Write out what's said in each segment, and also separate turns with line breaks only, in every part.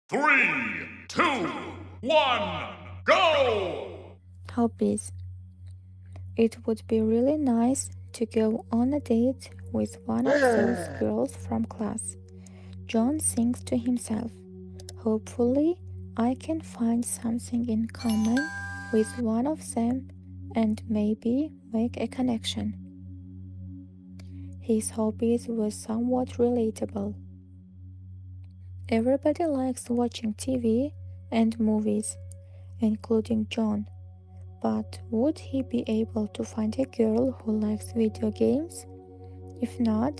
Three, two, one, go!
Hobbies. It would be really nice to go on a date with one of those girls from class. John thinks to himself. Hopefully, I can find something in common with one of them and maybe make a connection. His hobbies were somewhat relatable. Everybody likes watching TV and movies, including John. But would he be able to find a girl who likes video games? If not,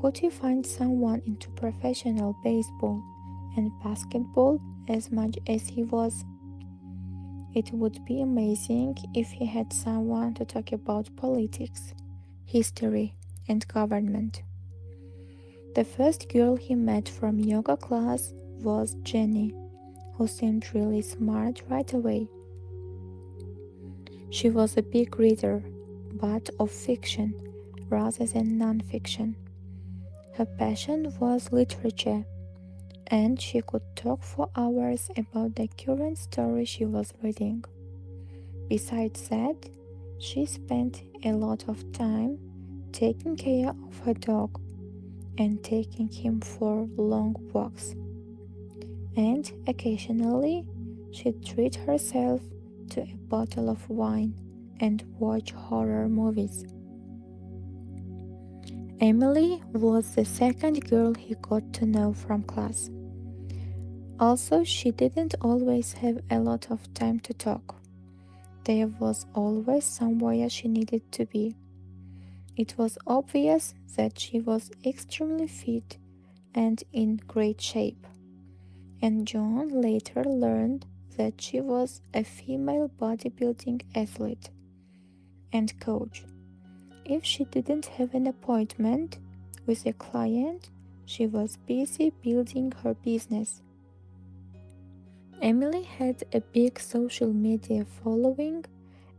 could he find someone into professional baseball and basketball as much as he was? It would be amazing if he had someone to talk about politics, history, and government. The first girl he met from yoga class was Jenny, who seemed really smart right away. She was a big reader, but of fiction rather than non-fiction. Her passion was literature, and she could talk for hours about the current story she was reading. Besides that, she spent a lot of time taking care of her dog and taking him for long walks. And occasionally, she'd treat herself to a bottle of wine and watch horror movies. Emily was the second girl he got to know from class. Also, she didn't always have a lot of time to talk. There was always somewhere she needed to be. It was obvious that she was extremely fit and in great shape. And John later learned that she was a female bodybuilding athlete and coach. If she didn't have an appointment with a client, she was busy building her business. Emily had a big social media following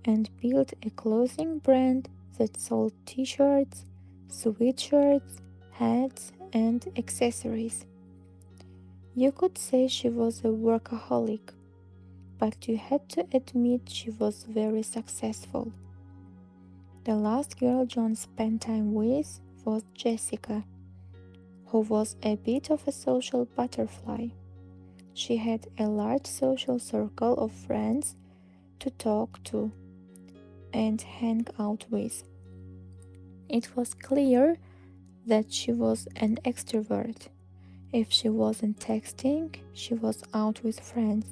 and built a clothing brand that sold t-shirts, sweatshirts, hats, and accessories. You could say she was a workaholic, but you had to admit she was very successful. The last girl John spent time with was Jessica, who was a bit of a social butterfly. She had a large social circle of friends to talk to and hang out with. It was clear that she was an extrovert. If she wasn't texting, she was out with friends,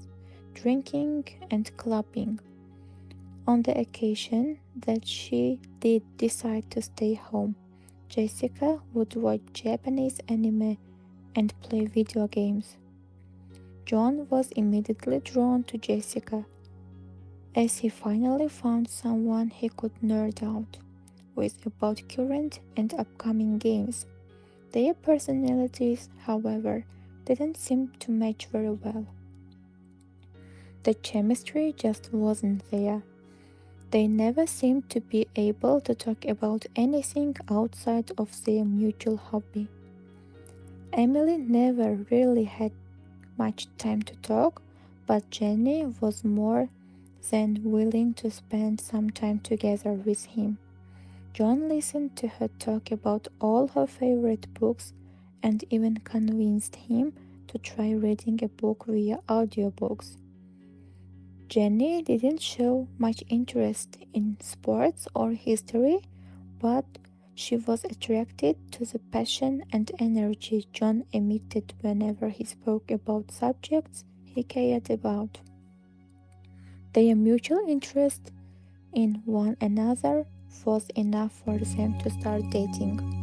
drinking and clubbing. On the occasion that she did decide to stay home, Jessica would watch Japanese anime and play video games. John was immediately drawn to Jessica, as he finally found someone he could nerd out with about current and upcoming games. Their personalities, however, didn't seem to match very well. The chemistry just wasn't there. They never seemed to be able to talk about anything outside of their mutual hobby. Emily never really had much time to talk, but Jenny was more than willing to spend some time together with him. John listened to her talk about all her favorite books and even convinced him to try reading a book via audiobooks. Jenny didn't show much interest in sports or history, but she was attracted to the passion and energy John emitted whenever he spoke about subjects he cared about. Their mutual interest in one another was enough for them to start dating.